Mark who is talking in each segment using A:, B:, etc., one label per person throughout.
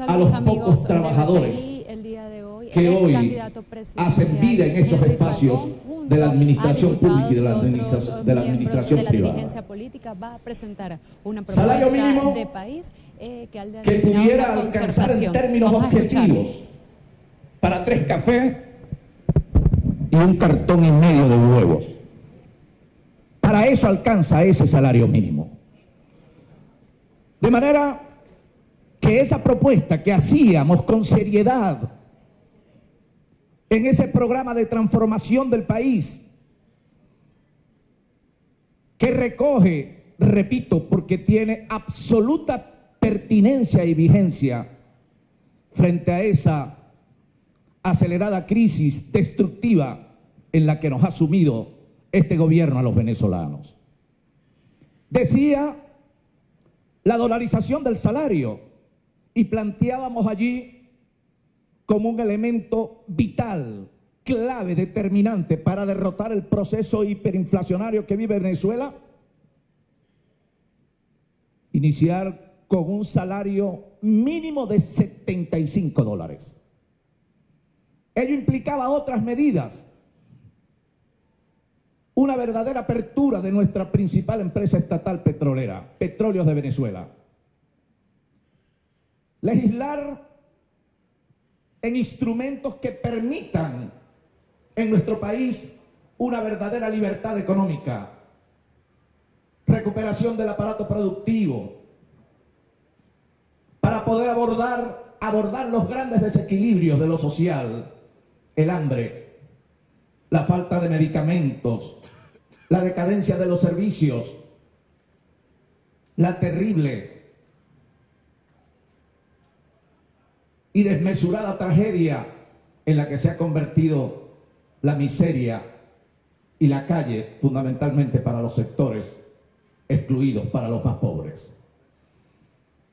A: a los pocos trabajadores que hoy hacen vida en esos espacios de la administración pública y de la administración privada. Salario mínimo que pudiera alcanzar en términos objetivos para 3 cafés y un cartón y medio de huevos. Para eso alcanza ese salario mínimo. De manera que esa propuesta que hacíamos con seriedad en ese programa de transformación del país, que recoge, repito, porque tiene absoluta pertinencia y vigencia frente a esa acelerada crisis destructiva en la que nos ha sumido este gobierno a los venezolanos. Decía la dolarización del salario y planteábamos allí como un elemento vital, clave, determinante para derrotar el proceso hiperinflacionario que vive Venezuela, iniciar con un salario mínimo de $75. Ello implicaba otras medidas, una verdadera apertura de nuestra principal empresa estatal petrolera, Petróleos de Venezuela. Legislar en instrumentos que permitan en nuestro país una verdadera libertad económica, recuperación del aparato productivo, para poder abordar los grandes desequilibrios de lo social, el hambre, la falta de medicamentos, la decadencia de los servicios, la terrible y desmesurada tragedia en la que se ha convertido la miseria y la calle, fundamentalmente para los sectores excluidos, para los más pobres.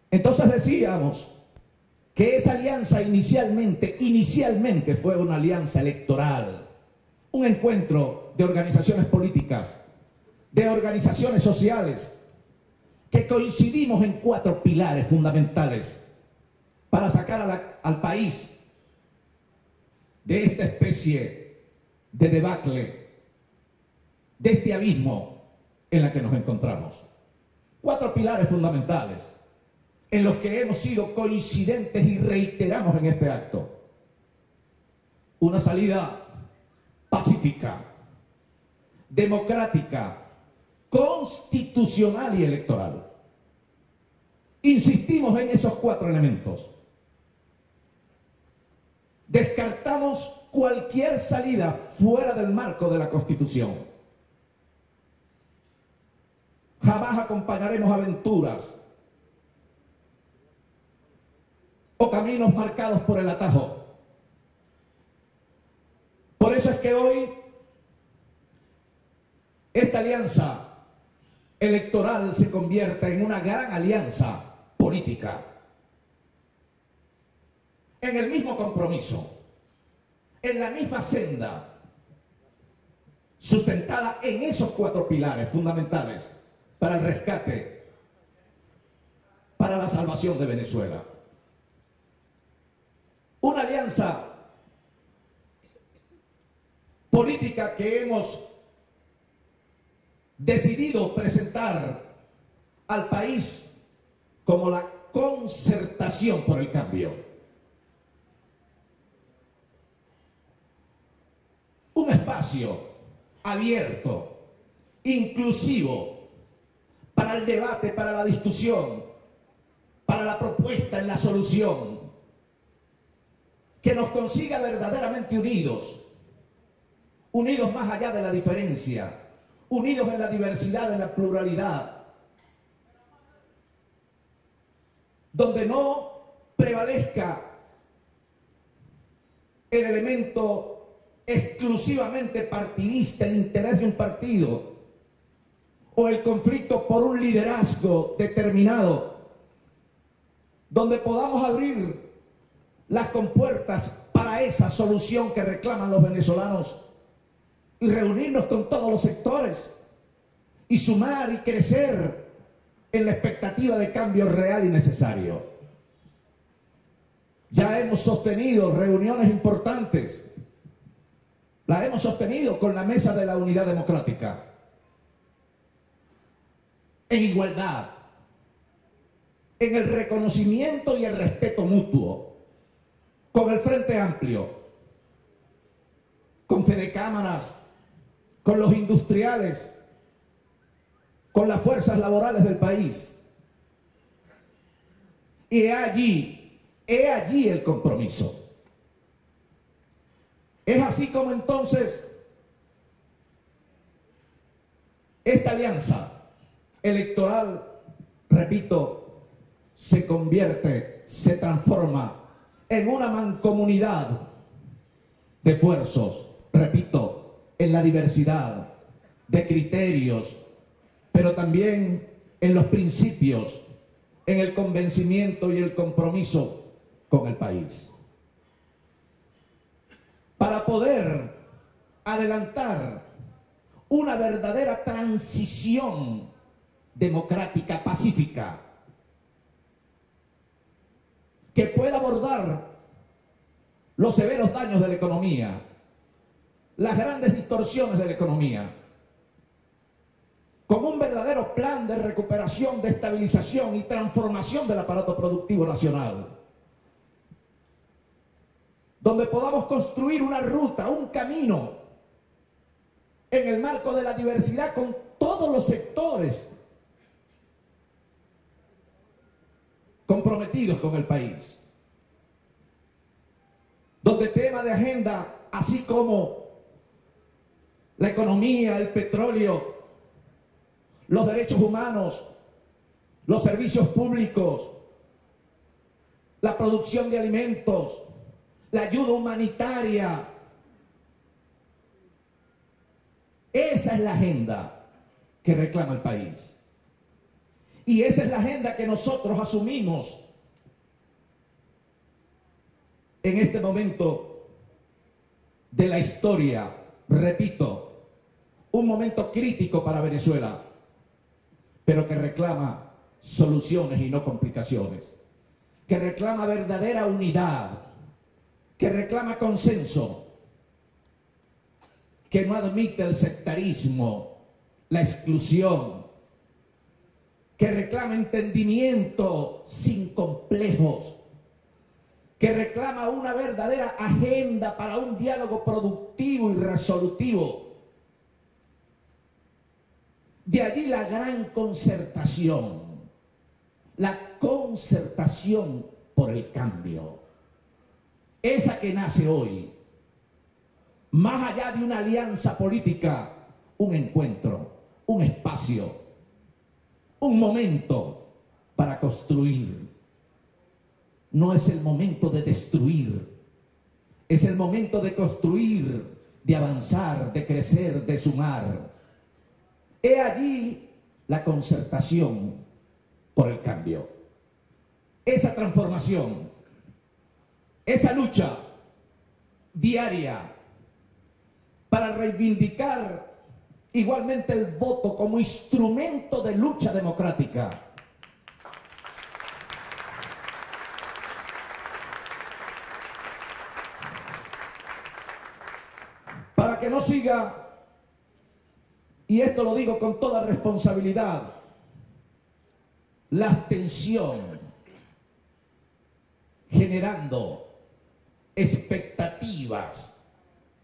A: Entonces decíamos que esa alianza inicialmente fue una alianza electoral, un encuentro de organizaciones políticas, de organizaciones sociales, que coincidimos en 4 pilares fundamentales para sacar al país de esta especie de debacle, de este abismo en la que nos encontramos. 4 pilares fundamentales en los que hemos sido coincidentes y reiteramos en este acto. Una salida pacífica, democrática, constitucional y electoral. Insistimos en esos 4 elementos. Descartamos cualquier salida fuera del marco de la Constitución. Jamás acompañaremos aventuras o caminos marcados por el atajo. Por eso es que hoy esta alianza electoral se convierte en una gran alianza política, en el mismo compromiso, en la misma senda, sustentada en esos 4 pilares fundamentales para el rescate, para la salvación de Venezuela. Una alianza política que hemos decidido presentar al país como la concertación por el cambio. Un espacio abierto, inclusivo, para el debate, para la discusión, para la propuesta en la solución, que nos consiga verdaderamente unidos, unidos más allá de la diferencia, unidos en la diversidad, en la pluralidad, donde no prevalezca el elemento exclusivamente partidista, el interés de un partido, o el conflicto por un liderazgo determinado, donde podamos abrir las compuertas para esa solución que reclaman los venezolanos y reunirnos con todos los sectores y sumar y crecer en la expectativa de cambio real y necesario. Ya hemos sostenido reuniones importantes. Las hemos sostenido con la Mesa de la Unidad Democrática. En igualdad, en el reconocimiento y el respeto mutuo, con el Frente Amplio, con Fedecámaras, con los industriales, con las fuerzas laborales del país. Y he allí el compromiso. Es así como entonces esta alianza electoral, repito, se convierte, se transforma en una mancomunidad de esfuerzos, repito, en la diversidad de criterios, pero también en los principios, en el convencimiento y el compromiso con el país. Para poder adelantar una verdadera transición democrática, pacífica, que pueda abordar los severos daños de la economía, las grandes distorsiones de la economía, con un verdadero plan de recuperación, de estabilización y transformación del aparato productivo nacional, donde podamos construir una ruta, un camino, en el marco de la diversidad con todos los sectores comprometidos con el país, donde tema de agenda, así como la economía, el petróleo, los derechos humanos, los servicios públicos, la producción de alimentos, la ayuda humanitaria. Esa es la agenda que reclama el país. Y esa es la agenda que nosotros asumimos en este momento de la historia. Repito, un momento crítico para Venezuela, pero que reclama soluciones y no complicaciones, que reclama verdadera unidad, que reclama consenso, que no admite el sectarismo, la exclusión, que reclama entendimiento sin complejos, que reclama una verdadera agenda para un diálogo productivo y resolutivo. De allí la gran concertación, la concertación por el cambio, esa que nace hoy, más allá de una alianza política, un encuentro, un espacio, un momento para construir. No es el momento de destruir, es el momento de construir, de avanzar, de crecer, de sumar. He allí la concertación por el cambio, esa transformación, esa lucha diaria para reivindicar igualmente el voto como instrumento de lucha democrática. Para que no siga, y esto lo digo con toda responsabilidad, la abstención generando expectativas,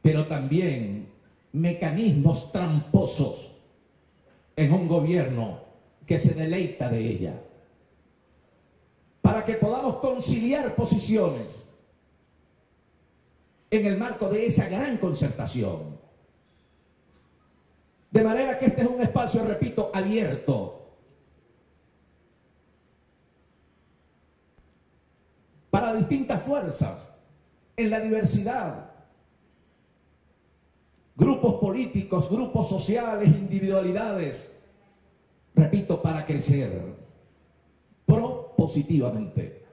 A: pero también mecanismos tramposos en un gobierno que se deleita de ella. Para que podamos conciliar posiciones en el marco de esa gran concertación. De manera que este es un espacio, repito, abierto para distintas fuerzas en la diversidad. Grupos políticos, grupos sociales, individualidades, repito, para crecer propositivamente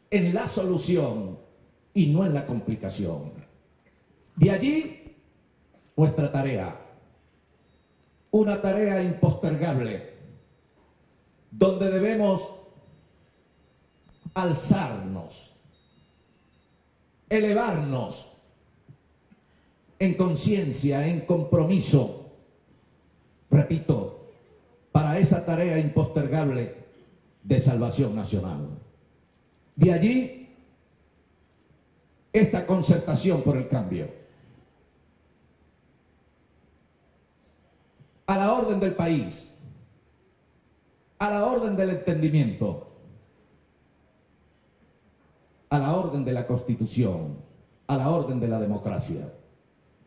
A: en la solución y no en la complicación. De allí nuestra tarea, una tarea impostergable, donde debemos alzarnos elevarnos en conciencia, en compromiso, repito, para esa tarea impostergable de salvación nacional. De allí, esta concertación por el cambio. A la orden del país, a la orden del entendimiento, a la orden de la Constitución, a la orden de la democracia.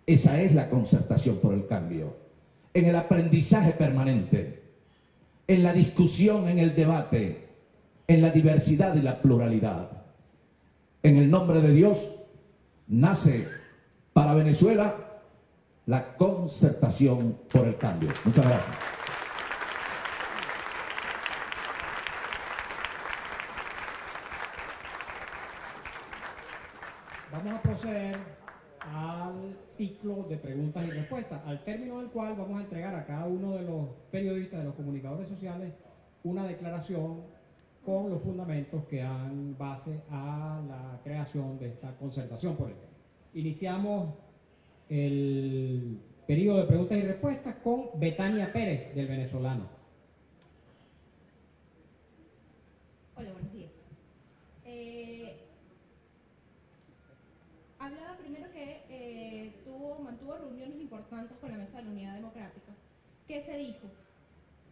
A: Esa es la concertación por el cambio. En el aprendizaje permanente, en la discusión, en el debate, en la diversidad y la pluralidad. En el nombre de Dios, nace para Venezuela la concertación por el cambio. Muchas gracias.
B: Vamos a proceder al ciclo de preguntas y respuestas, al término del cual vamos a entregar a cada uno de los periodistas, de los comunicadores sociales, una declaración con los fundamentos que dan base a la creación de esta concertación por el cambio. Iniciamos el periodo de preguntas y respuestas con Betania Pérez, del Venezolano.
C: Hola, buenos días. Hablaba primero que mantuvo reuniones importantes con la Mesa de la Unidad Democrática. ¿Qué se dijo?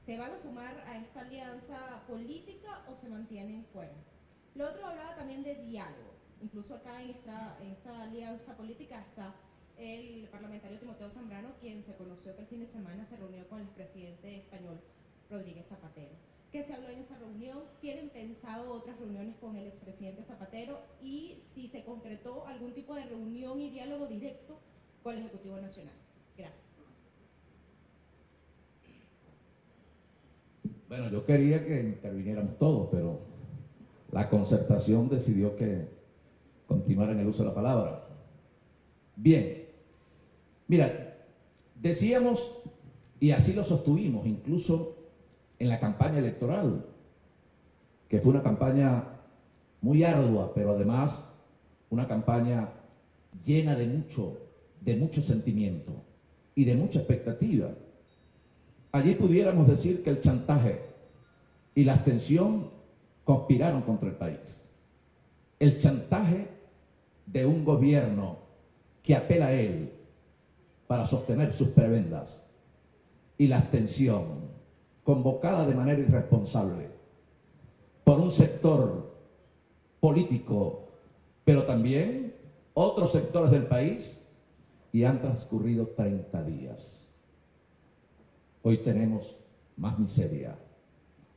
C: ¿Se van a sumar a esta alianza política o se mantienen fuera? Lo otro hablaba también de diálogo. Incluso acá en esta alianza política está el parlamentario Timoteo Zambrano, quien se conoció que el fin de semana se reunió con el presidente español Rodríguez Zapatero. ¿Qué se habló en esa reunión? ¿Tienen pensado otras reuniones con el expresidente Zapatero? Y si se concretó algún tipo de reunión y diálogo directo con el Ejecutivo Nacional. Gracias.
A: Bueno, yo quería que interviniéramos todos, pero la concertación decidió que continuara en el uso de la palabra. Bien, mira, decíamos, y así lo sostuvimos, incluso en la campaña electoral, que fue una campaña muy ardua, pero además una campaña llena de mucho sentimiento y de mucha expectativa. Allí pudiéramos decir que el chantaje y la abstención conspiraron contra el país. El chantaje de un gobierno que apela a él para sostener sus prebendas y la abstención convocada de manera irresponsable por un sector político, pero también otros sectores del país, y han transcurrido 30 días. Hoy tenemos más miseria,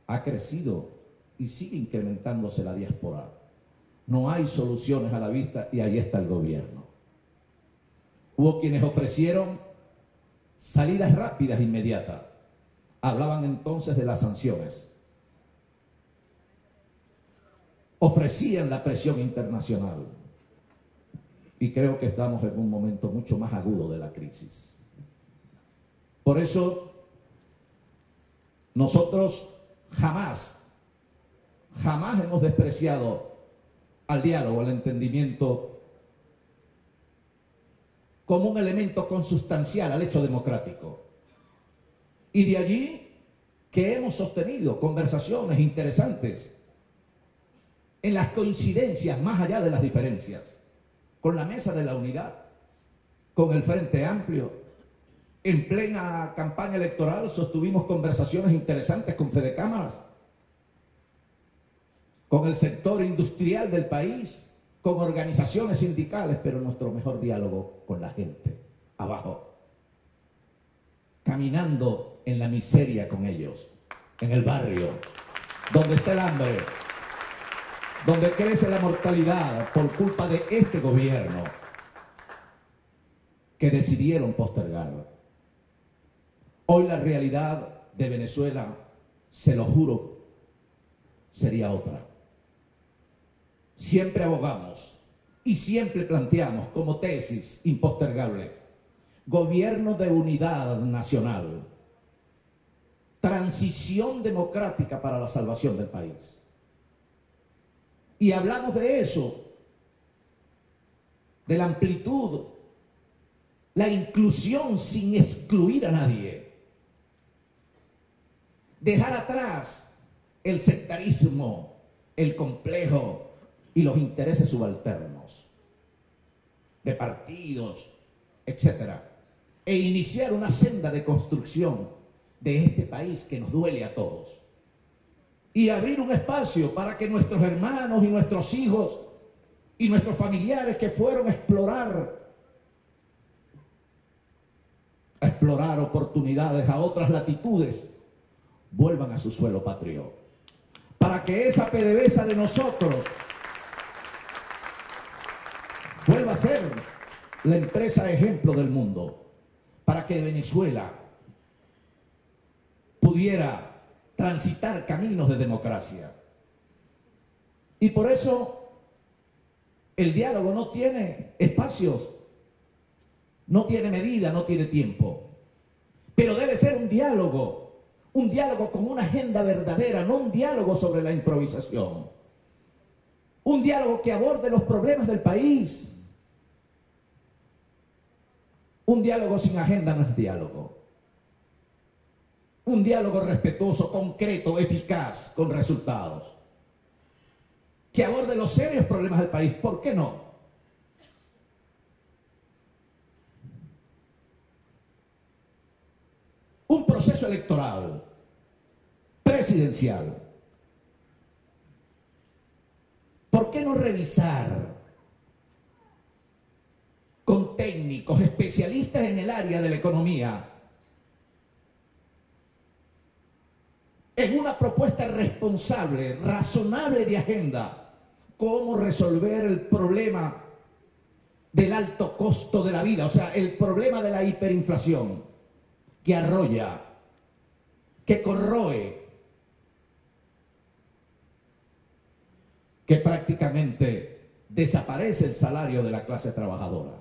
A: ha crecido y sigue incrementándose la diáspora. No hay soluciones a la vista y ahí está el gobierno. Hubo quienes ofrecieron salidas rápidas, inmediatas. Hablaban entonces de las sanciones. Ofrecían la presión internacional. Y creo que estamos en un momento mucho más agudo de la crisis. Por eso, nosotros jamás hemos despreciado al diálogo, al entendimiento, como un elemento consustancial al hecho democrático. Y de allí que hemos sostenido conversaciones interesantes en las coincidencias más allá de las diferencias, con la Mesa de la Unidad, con el Frente Amplio. En plena campaña electoral sostuvimos conversaciones interesantes con Fedecámaras, con el sector industrial del país, con organizaciones sindicales, pero nuestro mejor diálogo con la gente, abajo, caminando en la miseria con ellos, en el barrio, donde está el hambre, donde crece la mortalidad por culpa de este gobierno que decidieron postergar. Hoy la realidad de Venezuela, se lo juro, sería otra. Siempre abogamos y siempre planteamos como tesis impostergable: gobierno de unidad nacional, transición democrática para la salvación del país. Y hablamos de eso de la amplitud, la inclusión sin excluir a nadie. Dejar atrás el sectarismo, el complejo y los intereses subalternos de partidos, etc. E iniciar una senda de construcción de este país que nos duele a todos. Y abrir un espacio para que nuestros hermanos y nuestros hijos y nuestros familiares que fueron a explorar oportunidades a otras latitudes, vuelvan a su suelo patrio. Para que esa PDVSA de nosotros vuelva a ser la empresa ejemplo del mundo. Para que Venezuela pudiera transitar caminos de democracia. Y por eso el diálogo no tiene espacios, no tiene medida, no tiene tiempo. Pero debe ser un diálogo con una agenda verdadera, no un diálogo sobre la improvisación. Un diálogo que aborde los problemas del país. Un diálogo sin agenda no es diálogo. Un diálogo respetuoso, concreto, eficaz, con resultados. Que aborde los serios problemas del país. ¿Por qué no? Un proceso electoral, presidencial. ¿Por qué no revisar con técnicos, especialistas en el área de la economía, en una propuesta responsable, razonable de agenda, cómo resolver el problema del alto costo de la vida, o sea, el problema de la hiperinflación que arrolla, que corroe, que prácticamente desaparece el salario de la clase trabajadora?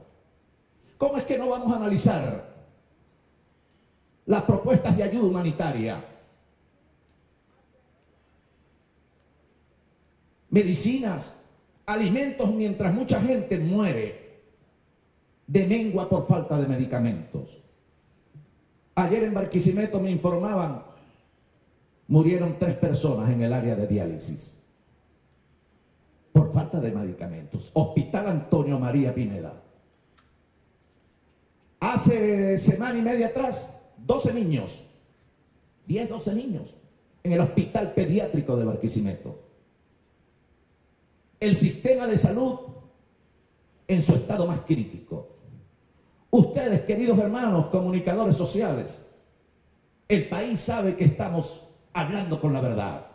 A: ¿Cómo es que no vamos a analizar las propuestas de ayuda humanitaria? Medicinas, alimentos, mientras mucha gente muere de mengua por falta de medicamentos. Ayer en Barquisimeto me informaban, murieron 3 personas en el área de diálisis por falta de medicamentos. Hospital Antonio María Pineda. Hace semana y media atrás, 12 niños, 10, 12 niños, en el hospital pediátrico de Barquisimeto. El sistema de salud en su estado más crítico. Ustedes, queridos hermanos, comunicadores sociales, el país sabe que estamos hablando con la verdad.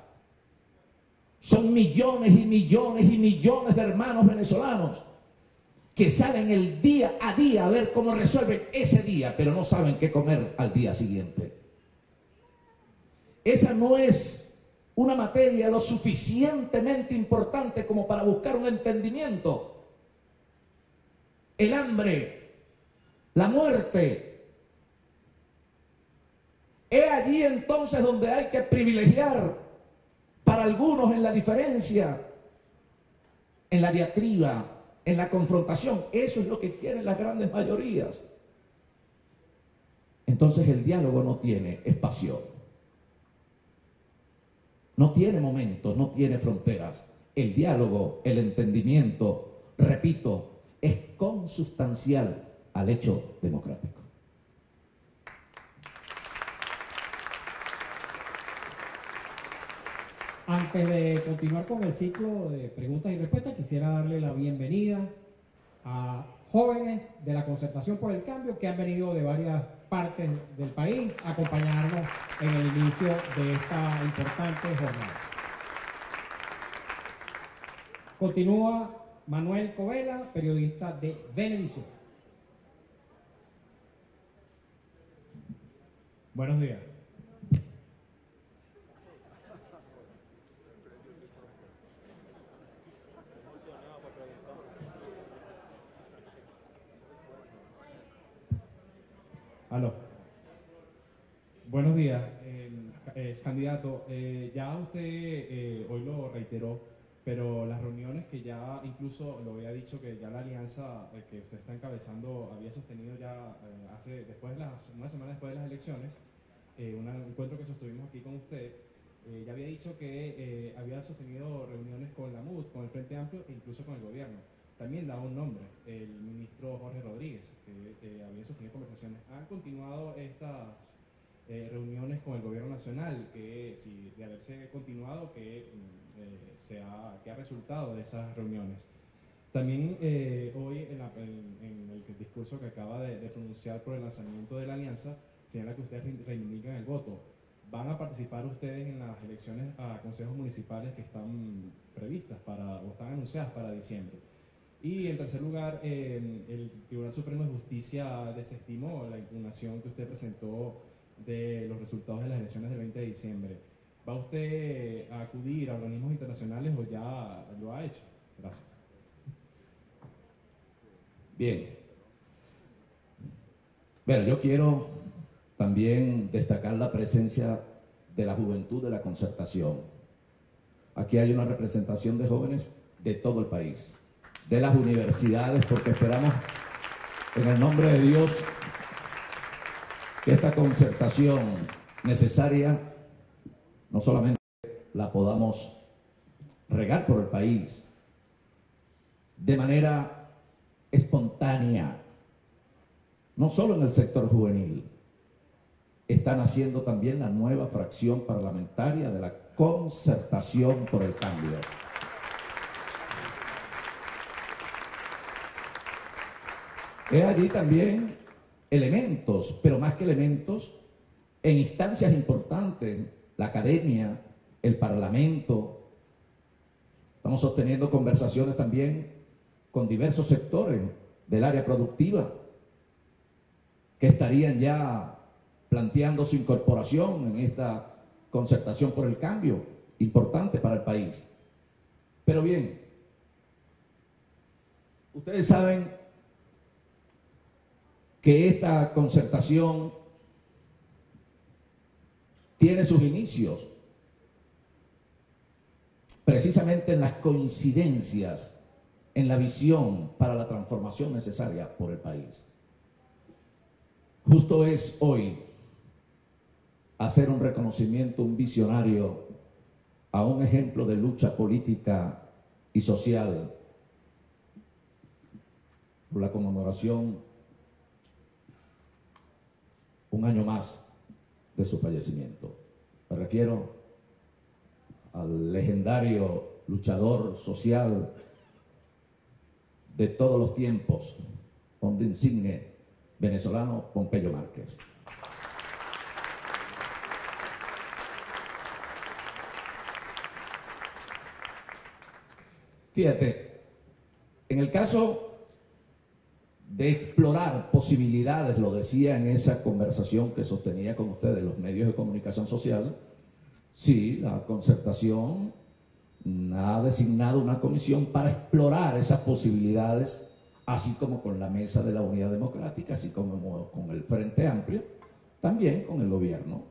A: Son millones y millones y millones de hermanos venezolanos que salen el día a día a ver cómo resuelven ese día, pero no saben qué comer al día siguiente. Esa no es una materia lo suficientemente importante como para buscar un entendimiento. El hambre, la muerte. Es allí entonces donde hay que privilegiar para algunos en la diferencia, en la diatriba, en la confrontación. Eso es lo que quieren las grandes mayorías. Entonces el diálogo no tiene espacio. No tiene momentos, no tiene fronteras. El diálogo, el entendimiento, repito, es consustancial al hecho democrático.
B: Antes de continuar con el ciclo de preguntas y respuestas, quisiera darle la bienvenida a jóvenes de la Concertación por el Cambio que han venido de varias partes del país a acompañarnos en el inicio de esta importante jornada. Continúa Manuel Covela, periodista de Venevisión. Buenos días. Aló. Buenos días, candidato. Ya usted hoy lo reiteró,
D: pero las reuniones que ya, incluso lo había dicho que ya la alianza que usted está encabezando había sostenido ya una semana después de las elecciones, un encuentro que sostuvimos aquí con usted, ya había dicho que había sostenido reuniones con la MUD, con el Frente Amplio e incluso con el gobierno. También daba un nombre, el ministro Jorge Rodríguez, que había sostenido conversaciones. ¿Han continuado estas reuniones con el gobierno nacional? Que si de haberse continuado, ¿qué ha resultado de esas reuniones? También hoy en el discurso que acaba de pronunciar por el lanzamiento de la alianza, señala que ustedes reivindican el voto. ¿Van a participar ustedes en las elecciones a consejos municipales que están previstas o están anunciadas para diciembre? Y en tercer lugar, el Tribunal Supremo de Justicia desestimó la impugnación que usted presentó de los resultados de las elecciones del 20 de diciembre. ¿Va usted a acudir a organismos internacionales o ya lo ha hecho? Gracias.
A: Bien. Bueno, yo quiero también destacar la presencia de la juventud de la Concertación. Aquí hay una representación de jóvenes de todo el país, de las universidades, porque esperamos, en el nombre de Dios, que esta concertación necesaria no solamente la podamos regar por el país de manera espontánea, no solo en el sector juvenil. Está naciendo también la nueva fracción parlamentaria de la Concertación por el Cambio. Hay allí también elementos, pero más que elementos, en instancias importantes, la academia, el parlamento. Estamos sosteniendo conversaciones también con diversos sectores del área productiva que estarían ya planteando su incorporación en esta Concertación por el Cambio, importante para el país. Pero bien, ustedes saben que esta concertación tiene sus inicios precisamente en las coincidencias, en la visión para la transformación necesaria por el país. Justo es hoy hacer un reconocimiento, un visionario a un ejemplo de lucha política y social por la conmemoración un año más de su fallecimiento. Me refiero al legendario luchador social de todos los tiempos, hombre insigne venezolano, Pompeyo Márquez. Fíjate, en el caso de explorar posibilidades, lo decía en esa conversación que sostenía con ustedes los medios de comunicación social, sí, la Concertación ha designado una comisión para explorar esas posibilidades, así como con la Mesa de la Unidad Democrática, así como con el Frente Amplio, también con el gobierno.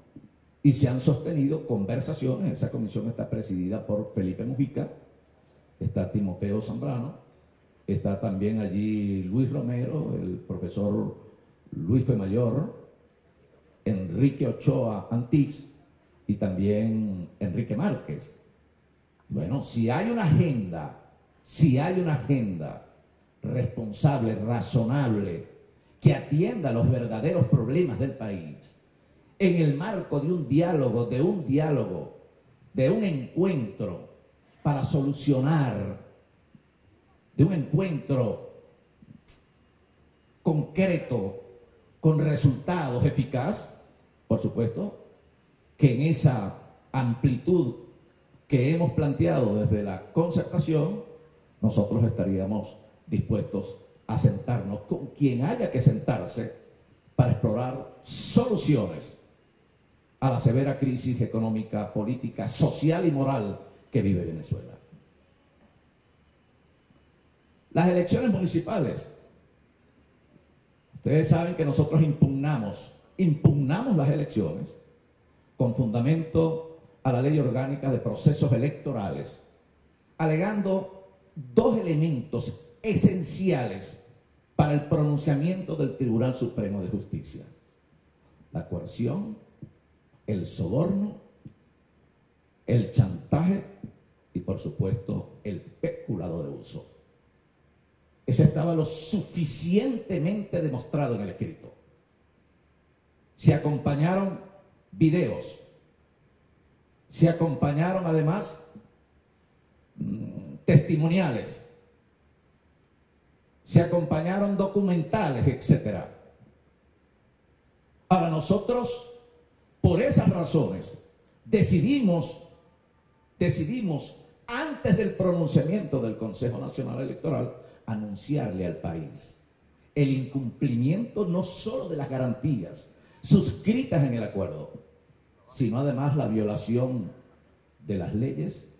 A: Y se han sostenido conversaciones. Esa comisión está presidida por Felipe Mujica, está Timoteo Zambrano, está también allí Luis Romero, el profesor Luis Femayor, Enrique Ochoa Antix y también Enrique Márquez. Bueno, si hay una agenda responsable, razonable, que atienda los verdaderos problemas del país, en el marco de un diálogo, de un encuentro para solucionar, de un encuentro concreto, con resultados eficaz, por supuesto, que en esa amplitud que hemos planteado desde la Concertación, nosotros estaríamos dispuestos a sentarnos con quien haya que sentarse para explorar soluciones a la severa crisis económica, política, social y moral que vive Venezuela. Las elecciones municipales. Ustedes saben que nosotros impugnamos las elecciones con fundamento a la Ley Orgánica de Procesos Electorales, alegando dos elementos esenciales para el pronunciamiento del Tribunal Supremo de Justicia: la coerción, el soborno, el chantaje y, por supuesto, el peculado de uso. Eso estaba lo suficientemente demostrado en el escrito. Se acompañaron videos, se acompañaron además testimoniales, se acompañaron documentales, etc. Ahora nosotros, por esas razones, decidimos antes del pronunciamiento del Consejo Nacional Electoral anunciarle al país el incumplimiento no solo de las garantías suscritas en el acuerdo, sino además la violación de las leyes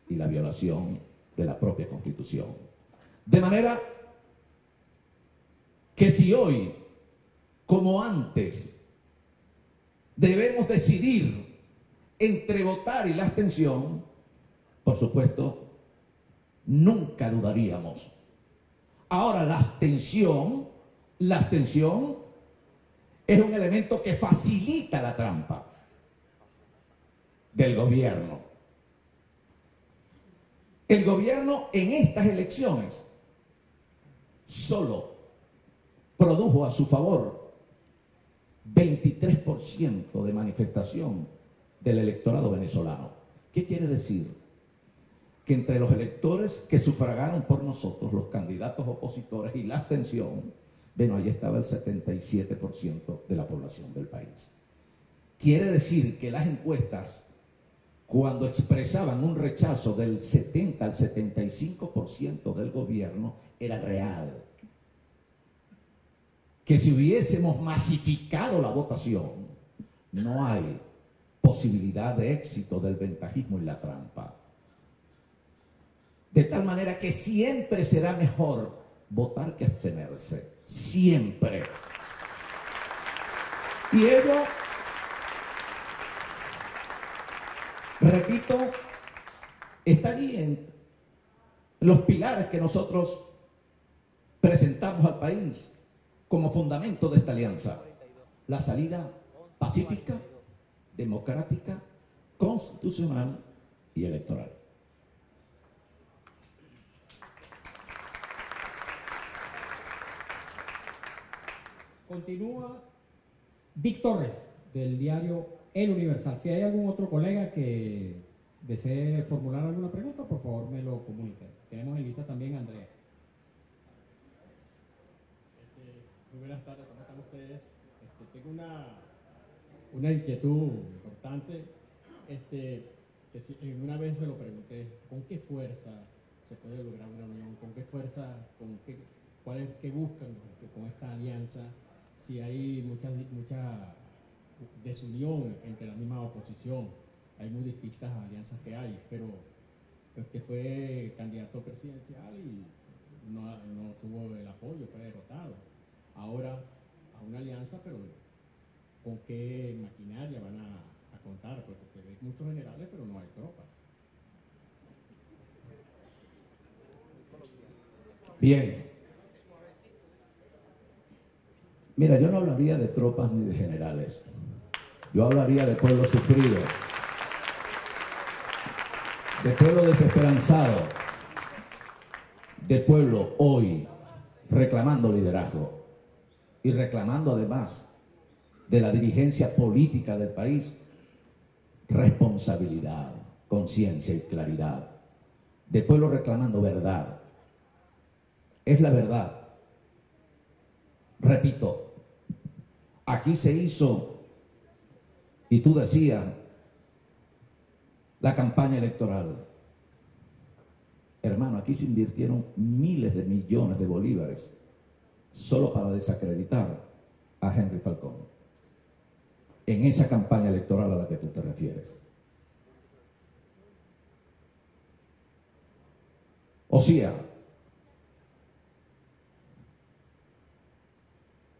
A: y la violación de la propia Constitución. De manera que si hoy, como antes, debemos decidir entre votar y la abstención, por supuesto, nunca dudaríamos. Ahora, la abstención es un elemento que facilita la trampa del gobierno. El gobierno en estas elecciones solo produjo a su favor 23% de manifestación del electorado venezolano. ¿Qué quiere decir? Que entre los electores que sufragaron por nosotros, los candidatos opositores y la abstención, bueno, ahí estaba el 77% de la población del país. Quiere decir que las encuestas, cuando expresaban un rechazo del 70 al 75% del gobierno, era real. Que si hubiésemos masificado la votación, no hay posibilidad de éxito del ventajismo y la trampa. De tal manera que siempre será mejor votar que abstenerse. Siempre. Y ello, repito, está allí en los pilares que nosotros presentamos al país como fundamento de esta alianza: la salida pacífica, democrática, constitucional y electoral.
B: Continúa Vic Torres, del diario El Universal. Si hay algún otro colega que desee formular alguna pregunta, por favor me lo comunique. Tenemos en lista también a Andrea.
E: Muy buenas tardes, ¿cómo están ustedes? Tengo una inquietud importante, que si, una vez se lo pregunté: ¿con qué fuerza se puede lograr una unión? ¿Con qué fuerza, qué buscan con esta alianza? Si hay mucha desunión entre la misma oposición, hay muy distintas alianzas que hay, pero que fue candidato presidencial y no tuvo el apoyo, fue derrotado. Ahora a una alianza, pero ¿con qué maquinaria van a contar? Porque se ven muchos generales, pero no hay tropas.
A: Bien. Mira, yo no hablaría de tropas ni de generales. Yo hablaría de pueblo sufrido, de pueblo desesperanzado, de pueblo hoy reclamando liderazgo y reclamando además de la dirigencia política del país responsabilidad, conciencia y claridad, de pueblo reclamando verdad. Es la verdad. Repito, aquí se hizo, y tú decías, la campaña electoral. Hermano, aquí se invirtieron miles de millones de bolívares solo para desacreditar a Henry Falcón en esa campaña electoral a la que tú te refieres. O sea,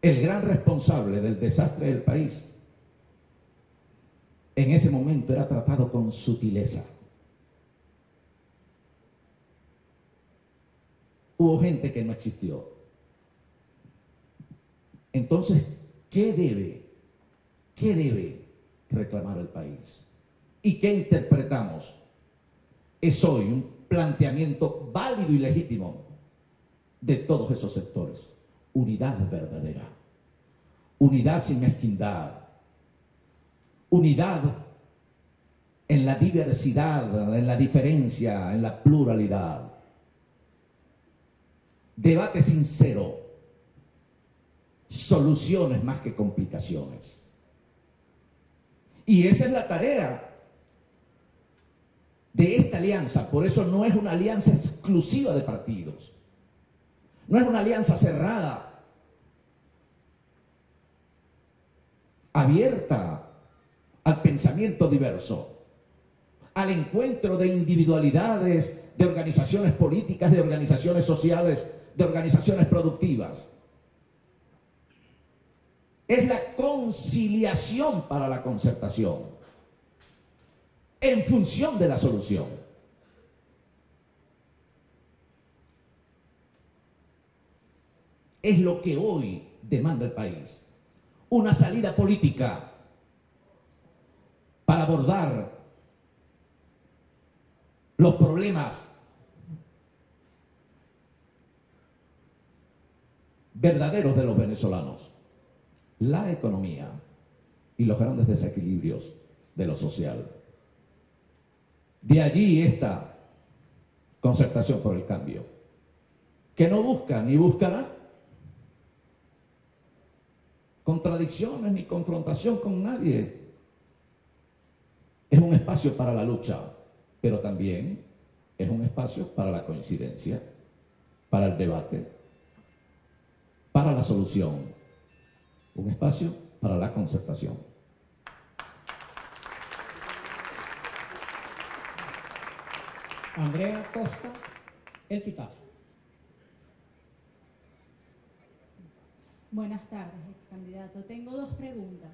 A: el gran responsable del desastre del país en ese momento era tratado con sutileza. hubo gente que no existió. Entonces, ¿qué debe reclamar el país? ¿Y qué interpretamos? Es hoy un planteamiento válido y legítimo de todos esos sectores. Unidad verdadera, unidad sin mezquindad, unidad en la diversidad, en la diferencia, en la pluralidad. Debate sincero, soluciones más que complicaciones. Y esa es la tarea de esta alianza. Por eso no es una alianza exclusiva de partidos, no es una alianza cerrada, abierta al pensamiento diverso, al encuentro de individualidades, de organizaciones políticas, de organizaciones sociales, de organizaciones productivas. Es la conciliación para la concertación, en función de la solución. Es lo que hoy demanda el país. Una salida política para abordar los problemas verdaderos de los venezolanos. La economía y los grandes desequilibrios de lo social. De allí esta concertación por el cambio, que no busca ni buscará contradicciones ni confrontación con nadie. Es un espacio para la lucha, pero también es un espacio para la coincidencia, para el debate, para la solución. Un espacio para la concertación.
B: Andrea Costa, El Pitazo.
F: Buenas tardes, ex candidato. Tengo dos preguntas.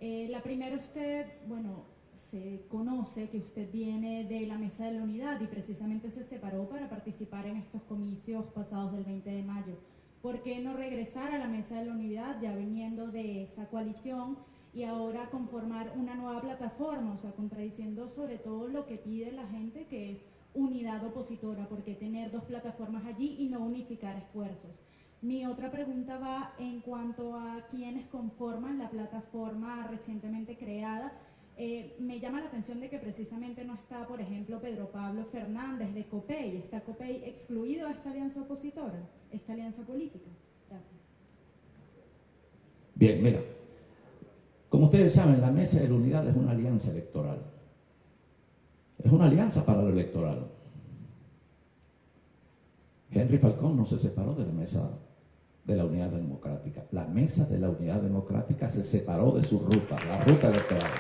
F: La primera, usted, bueno, se conoce que usted viene de la Mesa de la Unidad y precisamente se separó para participar en estos comicios pasados del 20 de mayo. ¿Por qué no regresar a la Mesa de la Unidad ya viniendo de esa coalición y ahora conformar una nueva plataforma? O sea, contradiciendo sobre todo lo que pide la gente, que es unidad opositora. ¿Por qué tener dos plataformas allí y no unificar esfuerzos? Mi otra pregunta va en cuanto a quienes conforman la plataforma recientemente creada. Me llama la atención de que precisamente no está, por ejemplo, Pedro Pablo Fernández de COPEI. ¿Está COPEI excluido a esta alianza opositora, esta alianza política? Gracias.
A: Bien, mira, como ustedes saben, la Mesa de la Unidad es una alianza electoral. Es una alianza para lo electoral. Henry Falcón no se separó de la Mesa de la Unidad Democrática. La Mesa de la Unidad Democrática se separó de su ruta, la ruta electoral.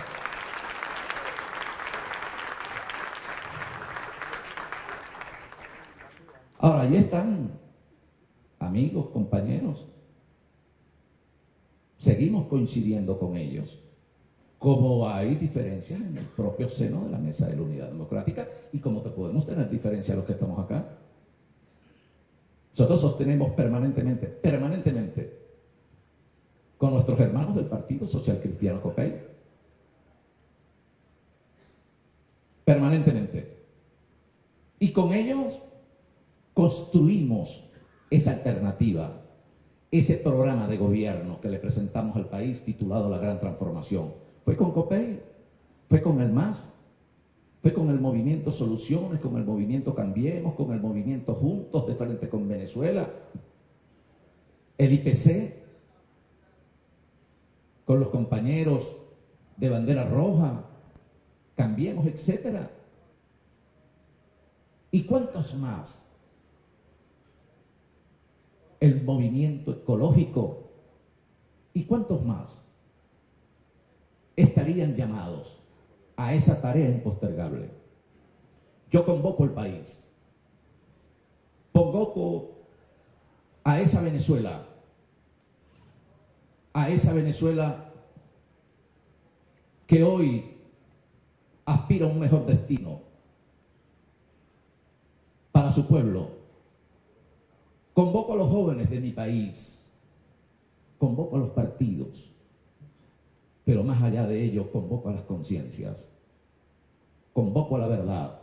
A: Ahora, ahí están amigos, compañeros. Seguimos coincidiendo con ellos. Como hay diferencias en el propio seno de la Mesa de la Unidad Democrática y como te podemos tener diferencias los que estamos acá. Nosotros sostenemos permanentemente, con nuestros hermanos del Partido Social Cristiano COPEI, permanentemente. Y con ellos construimos esa alternativa, ese programa de gobierno que le presentamos al país titulado La Gran Transformación. Fue con COPEI, fue con el MAS, fue con el movimiento Soluciones, con el movimiento Cambiemos, con el movimiento Juntos de Frente con Venezuela, el IPC, con los compañeros de Bandera Roja, Cambiemos, etcétera. ¿Y cuántos más? El movimiento ecológico. ¿Y cuántos más estarían llamados a esa tarea impostergable? Yo convoco al país, convoco a esa Venezuela que hoy aspira a un mejor destino para su pueblo, Convoco a los jóvenes de mi país, convoco a los partidos, pero más allá de ello convoco a las conciencias, convoco a la verdad.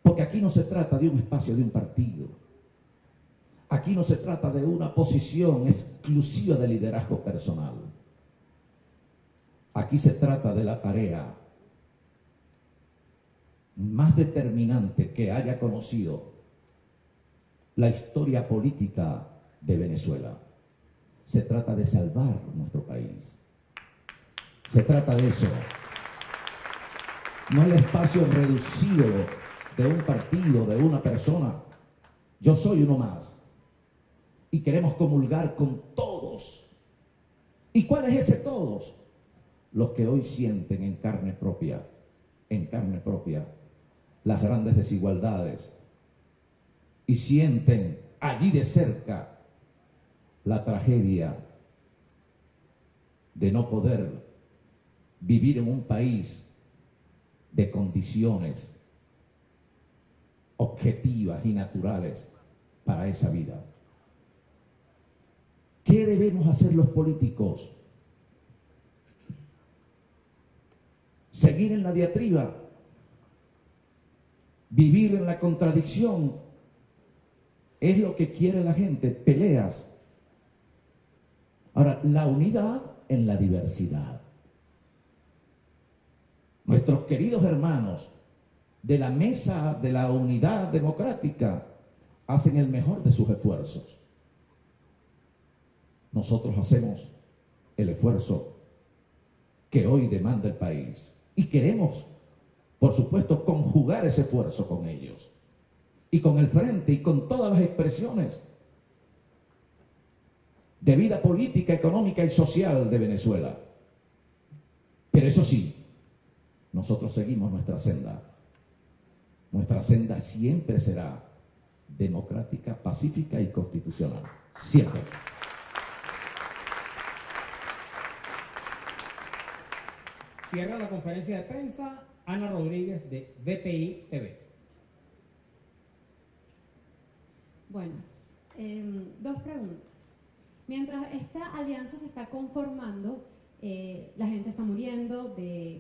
A: Porque aquí no se trata de un espacio de un partido, aquí no se trata de una posición exclusiva de liderazgo personal. Aquí se trata de la tarea más determinante que haya conocido la historia política de Venezuela. Se trata de salvar nuestro país. Se trata de eso. No el espacio reducido de un partido, de una persona. Yo soy uno más. Y queremos comulgar con todos. ¿Y cuál es ese todos? Los que hoy sienten en carne propia, las grandes desigualdades y sienten allí de cerca la tragedia de no poder vivir en un país de condiciones objetivas y naturales para esa vida. ¿Qué debemos hacer los políticos? Seguir en la diatriba, vivir en la contradicción, es lo que quiere la gente, peleas. Ahora, la unidad en la diversidad. Nuestros queridos hermanos de la mesa de la unidad democrática hacen el mejor de sus esfuerzos. Nosotros hacemos el esfuerzo que hoy demanda el país. Y queremos, por supuesto, conjugar ese esfuerzo con ellos. Y con el Frente y con todas las expresiones de vida política, económica y social de Venezuela. Pero eso sí, nosotros seguimos nuestra senda. Nuestra senda siempre será democrática, pacífica y constitucional. Siempre.
B: Cierra la conferencia de prensa Ana Rodríguez de BPI TV.
F: Buenas. Dos preguntas. Mientras esta alianza se está conformando, la gente está muriendo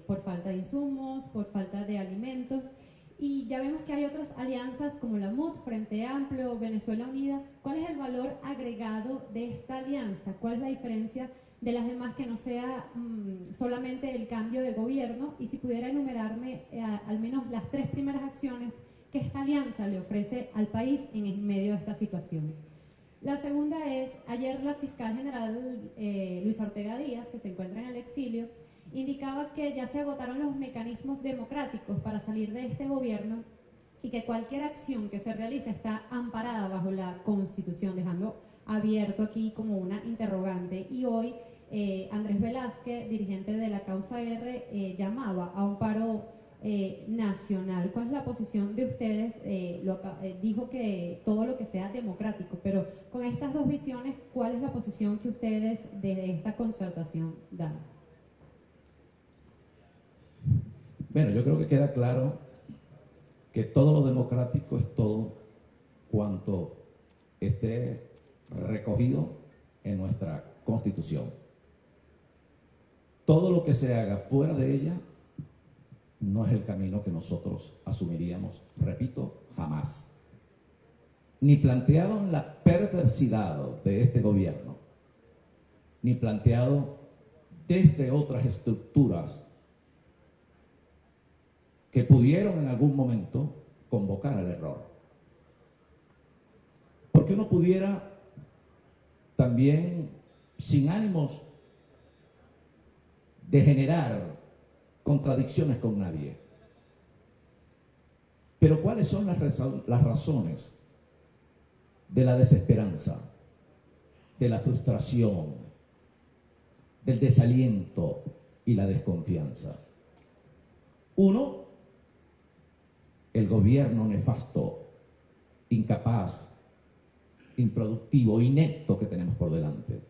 F: por falta de insumos, por falta de alimentos, y ya vemos que hay otras alianzas como la MUD, Frente Amplio, Venezuela Unida. ¿Cuál es el valor agregado de esta alianza? ¿Cuál es la diferencia de las demás que no sea solamente el cambio de gobierno? Y si pudiera enumerarme al menos las 3 primeras acciones que esta alianza le ofrece al país en medio de esta situación. La segunda es, ayer la fiscal general Luisa Ortega Díaz, que se encuentra en el exilio, indicaba que ya se agotaron los mecanismos democráticos para salir de este gobierno y que cualquier acción que se realice está amparada bajo la Constitución, dejando abierto aquí como una interrogante. Y hoy Andrés Velázquez, dirigente de la Causa R, llamaba a un paro nacional. ¿Cuál es la posición de ustedes? Dijo que todo lo que sea democrático, pero con estas dos visiones, ¿cuál es la posición que ustedes desde esta concertación dan?
A: Bueno, yo creo que queda claro que todo lo democrático es todo cuanto esté recogido en nuestra Constitución. Todo lo que se haga fuera de ella no es el camino que nosotros asumiríamos, repito, jamás. Ni planteado en la perversidad de este gobierno, ni planteado desde otras estructuras que pudieron en algún momento convocar al error. Porque uno pudiera también, sin ánimos de generar contradicciones con nadie. Pero ¿cuáles son las razones de la desesperanza, de la frustración, del desaliento y la desconfianza? Uno, el gobierno nefasto, incapaz, improductivo, inepto que tenemos por delante.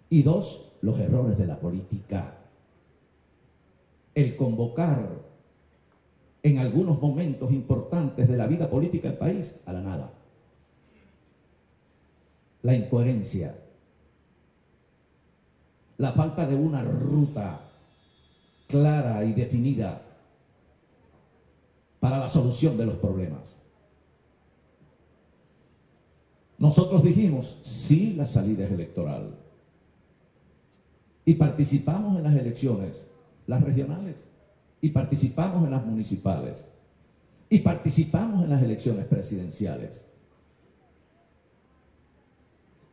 A: Y dos, los errores de la política. El convocar en algunos momentos importantes de la vida política del país a la nada. la incoherencia, la falta de una ruta clara y definida para la solución de los problemas. Nosotros dijimos, sí, la salida es electoral. Y participamos en las elecciones, las regionales, y participamos en las municipales, y participamos en las elecciones presidenciales.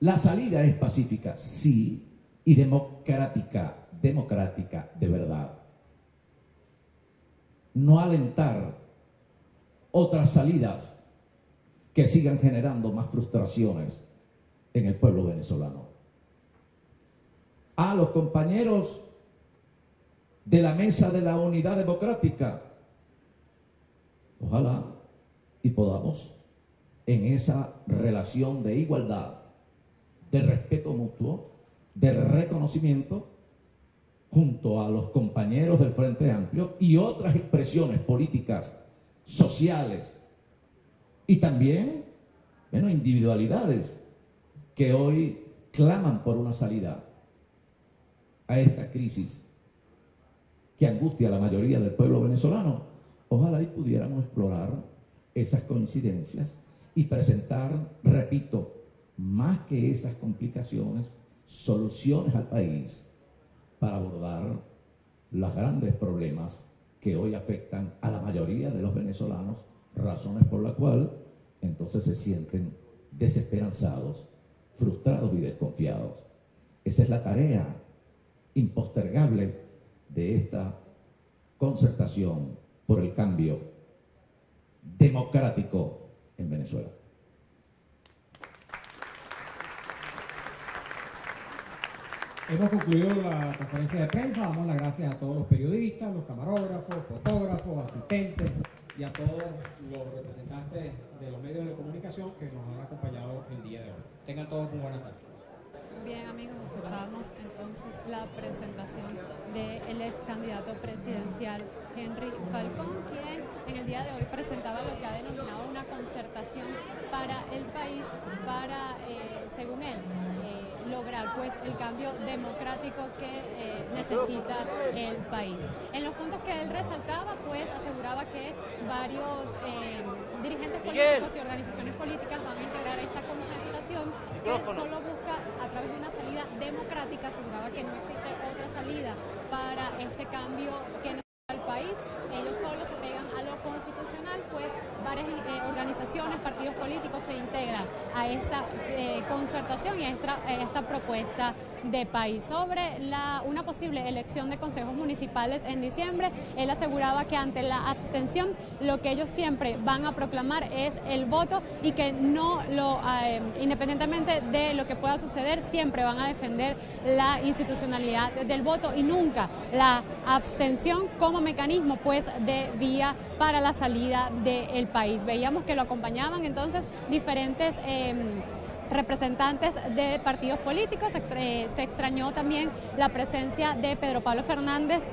A: La salida es pacífica, sí, y democrática de verdad. No alentar otras salidas que sigan generando más frustraciones en el pueblo venezolano. A los compañeros de la Mesa de la Unidad Democrática, ojalá y podamos, en esa relación de igualdad, de respeto mutuo, de reconocimiento, junto a los compañeros del Frente Amplio y otras expresiones políticas, sociales y también, individualidades que hoy claman por una salida a esta crisis que angustia a la mayoría del pueblo venezolano. Ojalá y pudiéramos explorar esas coincidencias y presentar, repito, más que esas complicaciones, soluciones al país para abordar los grandes problemas que hoy afectan a la mayoría de los venezolanos, razones por las cuales entonces se sienten desesperanzados, frustrados y desconfiados. Esa es la tarea impostergable de esta concertación por el cambio democrático en Venezuela.
B: Hemos concluido la conferencia de prensa. Damos las gracias a todos los periodistas, los camarógrafos, fotógrafos, asistentes y a todos los representantes de los medios de comunicación que nos han acompañado el día de hoy. Tengan todos muy buenas tardes.
G: Bien, amigos, escuchábamos entonces la presentación del ex candidato presidencial Henry Falcón, quien en el día de hoy presentaba lo que ha denominado una concertación para el país, para, según él, lograr pues el cambio democrático que necesita el país. En los puntos que él resaltaba, pues aseguraba que varios dirigentes políticos y organizaciones políticas van a integrar esta concertación que solo busca a través de una salida democrática. Aseguraba que no existe otra salida para este cambio que necesita el país. Ellos solo se pegan a lo constitucional, pues varias organizaciones, partidos políticos se integran a esta concertación y a esta propuesta de país. Sobre una posible elección de consejos municipales en diciembre, él aseguraba que ante la abstención lo que ellos siempre van a proclamar es el voto y que no independientemente de lo que pueda suceder, siempre van a defender la institucionalidad del voto y nunca la abstención como mecanismo pues de vía para la salida del país. Veíamos que lo acompañaban entonces diferentes representantes de partidos políticos. Se extrañó también la presencia de Pedro Pablo Fernández,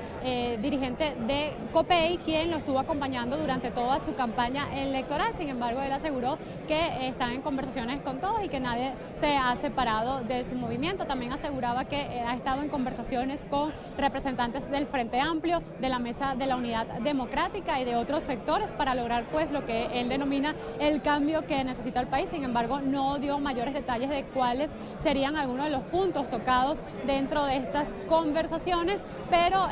G: dirigente de COPEI, quien lo estuvo acompañando durante toda su campaña electoral. Sin embargo, él aseguró que están en conversaciones con todos y que nadie se ha separado de su movimiento. También aseguraba que ha estado en conversaciones con representantes del Frente Amplio, de la Mesa de la Unidad Democrática y de otros sectores para lograr pues lo que él denomina el cambio que necesita el país. Sin embargo, no dio mayores detalles de cuáles serían algunos de los puntos tocados dentro de estas conversaciones, pero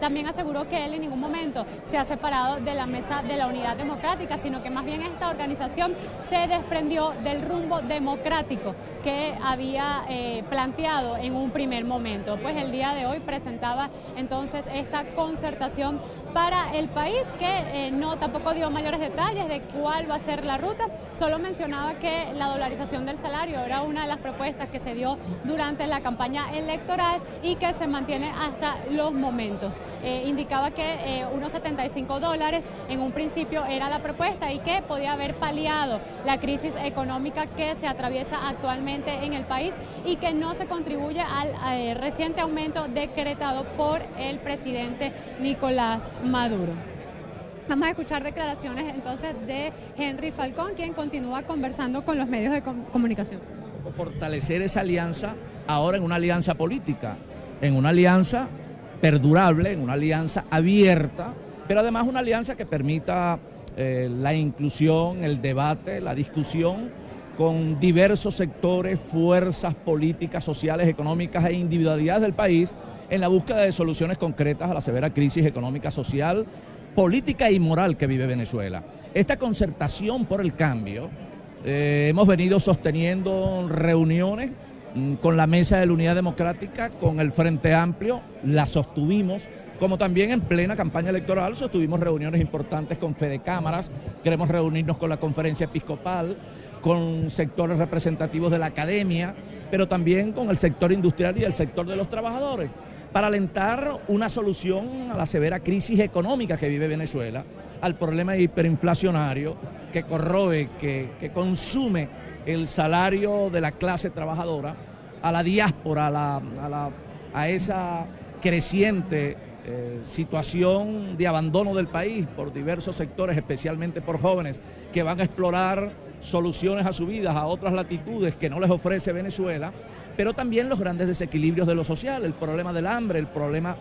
G: también aseguró que él en ningún momento se ha separado de la Mesa de la Unidad Democrática, sino que más bien esta organización se desprendió del rumbo democrático que había planteado en un primer momento. Pues el día de hoy presentaba entonces esta concertación para el país, que no tampoco dio mayores detalles de cuál va a ser la ruta, solo mencionaba que la dolarización del salario era una de las propuestas que se dio durante la campaña electoral y que se mantiene hasta los momentos. Indicaba que unos $75 en un principio era la propuesta y que podía haber paliado la crisis económica que se atraviesa actualmente en el país y que no se contribuye al reciente aumento decretado por el presidente Nicolás Maduro. Vamos a escuchar declaraciones entonces de Henry Falcón, quien continúa conversando con los medios de comunicación.
A: poco fortalecer esa alianza ahora en una alianza política, en una alianza perdurable, en una alianza abierta, pero además una alianza que permita la inclusión, el debate, la discusión con diversos sectores, fuerzas políticas, sociales, económicas e individualidades del país en la búsqueda de soluciones concretas a la severa crisis económica, social, política y moral que vive Venezuela. Esta concertación por el cambio, hemos venido sosteniendo reuniones con la Mesa de la Unidad Democrática, con el Frente Amplio, la sostuvimos, como también en plena campaña electoral sostuvimos reuniones importantes con Fedecámaras, queremos reunirnos con la Conferencia Episcopal, con sectores representativos de la academia, pero también con el sector industrial y el sector de los trabajadores, para alentar una solución a la severa crisis económica que vive Venezuela, al problema hiperinflacionario que corroe, que consume el salario de la clase trabajadora, a la diáspora, a esa creciente situación de abandono del país por diversos sectores, especialmente por jóvenes que van a explorar soluciones a su vida a otras latitudes que no les ofrece Venezuela, pero también los grandes desequilibrios de lo social, el problema del hambre, el problema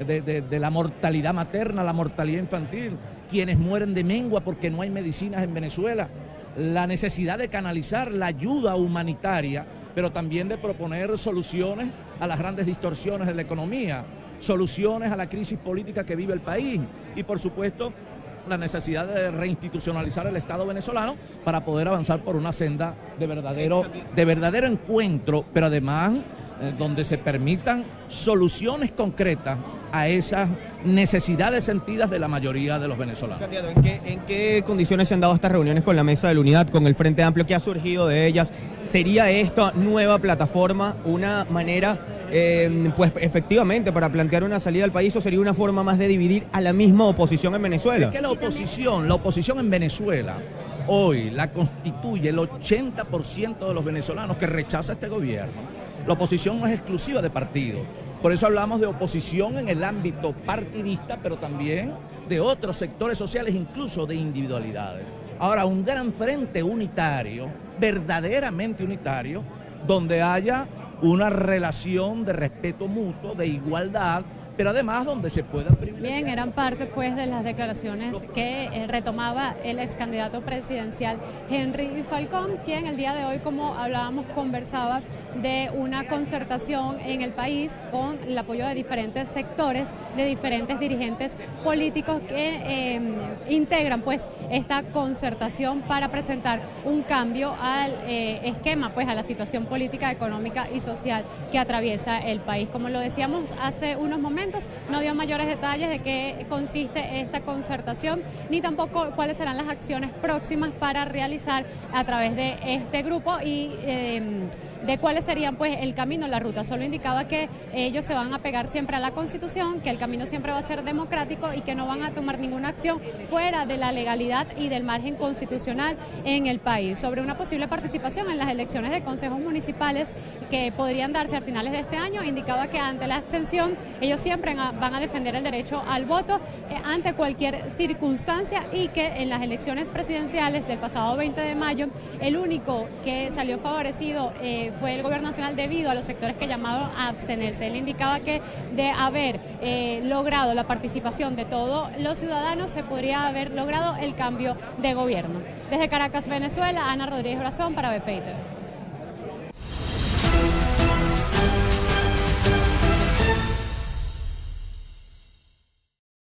A: de la mortalidad materna, la mortalidad infantil, quienes mueren de mengua porque no hay medicinas en Venezuela, la necesidad de canalizar la ayuda humanitaria, pero también de proponer soluciones a las grandes distorsiones de la economía, soluciones a la crisis política que vive el país y, por supuesto, la necesidad de reinstitucionalizar el Estado venezolano para poder avanzar por una senda de verdadero encuentro, pero además donde se permitan soluciones concretas a esas necesidades sentidas de la mayoría de los venezolanos.
H: Candidato, ¿en qué condiciones se han dado estas reuniones con la Mesa de la Unidad, con el Frente Amplio? ¿Qué ha surgido de ellas? ¿Sería esta nueva plataforma una manera, pues efectivamente, para plantear una salida al país, o sería una forma más de dividir a la misma oposición en Venezuela?
A: Es que la oposición en Venezuela hoy la constituye el 80% de los venezolanos que rechaza este gobierno. La oposición no es exclusiva de partidos. Por eso hablamos de oposición en el ámbito partidista, pero también de otros sectores sociales, incluso de individualidades. Ahora, un gran frente unitario, verdaderamente unitario, donde haya una relación de respeto mutuo, de igualdad, pero además donde se puedan privilegiar.
G: Bien, eran parte pues de las declaraciones que retomaba el ex candidato presidencial Henry Falcón, quien el día de hoy, como hablábamos, conversaba de una concertación en el país con el apoyo de diferentes sectores, de diferentes dirigentes políticos que integran pues esta concertación para presentar un cambio al esquema, pues a la situación política, económica y social que atraviesa el país. Como lo decíamos hace unos momentos, no dio mayores detalles de qué consiste esta concertación, ni tampoco cuáles serán las acciones próximas para realizar a través de este grupo y de cuáles serían pues el camino, la ruta. Solo indicaba que ellos se van a pegar siempre a la Constitución, que el camino siempre va a ser democrático y que no van a tomar ninguna acción fuera de la legalidad y del margen constitucional en el país. Sobre una posible participación en las elecciones de consejos municipales que podrían darse a finales de este año, indicaba que ante la abstención ellos siempre van a defender el derecho al voto ante cualquier circunstancia, y que en las elecciones presidenciales del pasado 20 de mayo el único que salió favorecido fue el gobierno nacional debido a los sectores que llamaron a abstenerse. Él indicaba que de haber logrado la participación de todos los ciudadanos se podría haber logrado el cambio de gobierno. Desde Caracas, Venezuela, Ana Rodríguez Brazón para BPI TV.